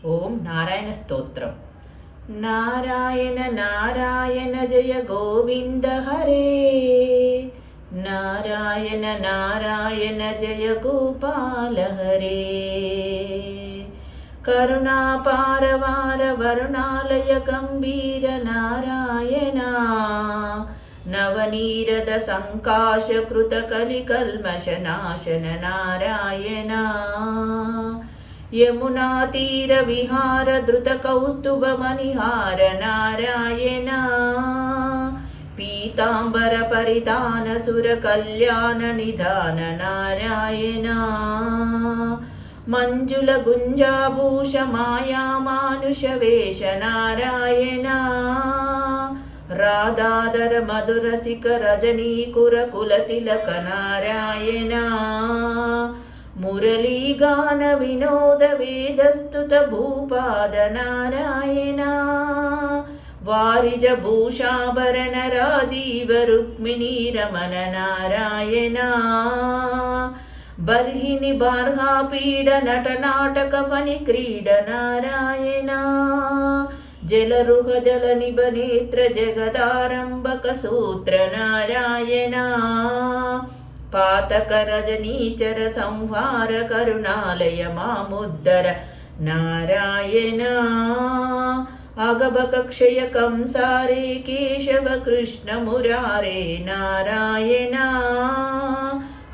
ఓం నారాయణ స్తోత్రం. నారాయణ నారాయణ జయ గోవింద హరే, నారాయణ నారాయణ జయ గోపాల హరే. కరుణాపారవార వరుణాలయ గంభీర నారాయణ, నవనీరద సంకాశ కృత కలికల్మష నాశన నారాయణ. యమునా తీర విహార ధృత కౌస్తుభ మణిహార నారాయణ, పీతాంబర పరిధాన సుర కళ్యాణ నిధాన నారాయణ. మంజుల గుంజాభూష మాయా మానుష వేష నారాయణ, రాధాధర మధుర శిఖ రజనీకుర కుల తిలక నారాయణ. మురళీగాన వినోద వేదస్తుత భూపాద నారాయణ, వారిజ భూషాభరణ రాజీవ రుక్మిణీ రమణ నారాయణ. బర్హిణి బార్హా పీడ నట నాటక ఫణి క్రీడ నారాయణ, జలరుహ జల నిభ నేత్ర జగదారంభక సూత్ర నారాయణ. పాతక రజనీచర సంహార కరుణాలయ మాముద్దర నారాయణ. అగభక క్షయ కంసారే కేశవ కృష్ణ మురారే నారాయణ.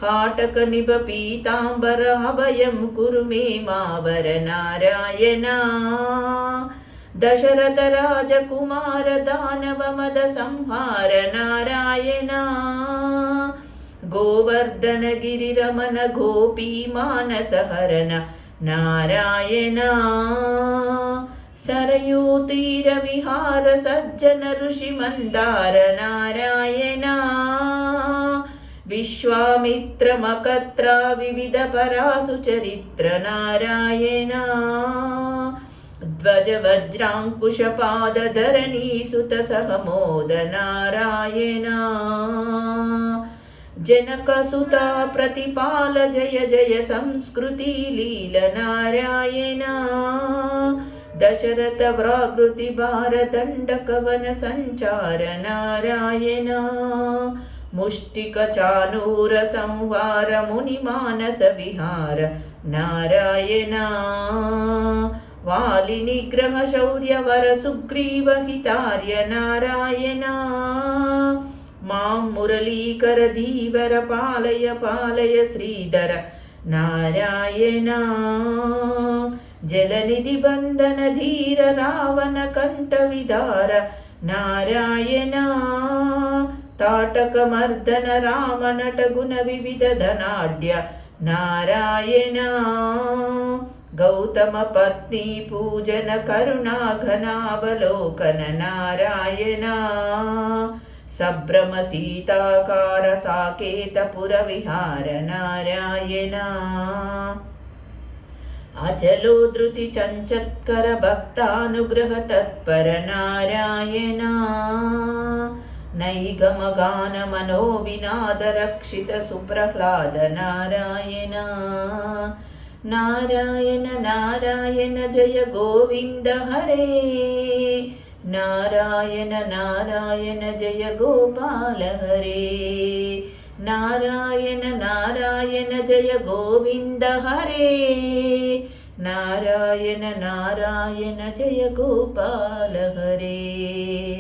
హాటక నిభ పీతాంబర అభయం కురు మే మావర నారాయణ. దశరథ రాజకుమార దానవ మద సంహార నారాయణ. గోవర్ధన గిరి రమణ గోపీ మానస హరణ నారాయణ. సరయూ తీర విహార సజ్జన ఋషి మందార నారాయణ. విశ్వామిత్ర మకత్ర వివిధ పరాసు చరిత్ర నారాయణ. ధ్వజ వజ్రాంకుశ పాద ధరణీ సుత సహమోద నారాయణ. జనక సుత ప్రతిపాల జయ జయ సంస్కృతి లీల నారాయణ. దశరథ వ్రాకృతి భారతండ కవన సంచార నారాయణ. ముష్టిక చానూర సంవార ముని మానస విహార నారాయణ. వాలి నిగ్రహ శౌర్య వర సుగ్రీవ హితార్య నారాయణ. మాం మురళీకర ధీవర పాలయ పాలయ శ్రీధర నారాయణ. జలనిధి బంధన ధీర రావణ కంఠ విదార నారాయణ. తాటక మర్దన రామ నట గుణ వివిధ ధనాఢ్య నారాయణ. గౌతమ పత్ని పూజన కరుణా ఘనావలోకన నారాయణ. సభ్రమ సీతాకార సాకేత పుర విహార నారాయణ. అచలో ధృతి చంచత్కర భక్తానుగ్రహ తత్పర నారాయణ. నైగమగాన మనో వినాద రక్షిత సుప్రహ్లాద నారాయణ. నారాయణ నారాయణ జయ గోవింద హరే, నారాయణ నారాయణ జయ గోపాల హరే. నారాయణ నారాయణ జయ గోవింద హరే, నారాయణ నారాయణ జయ గోపాల హరే.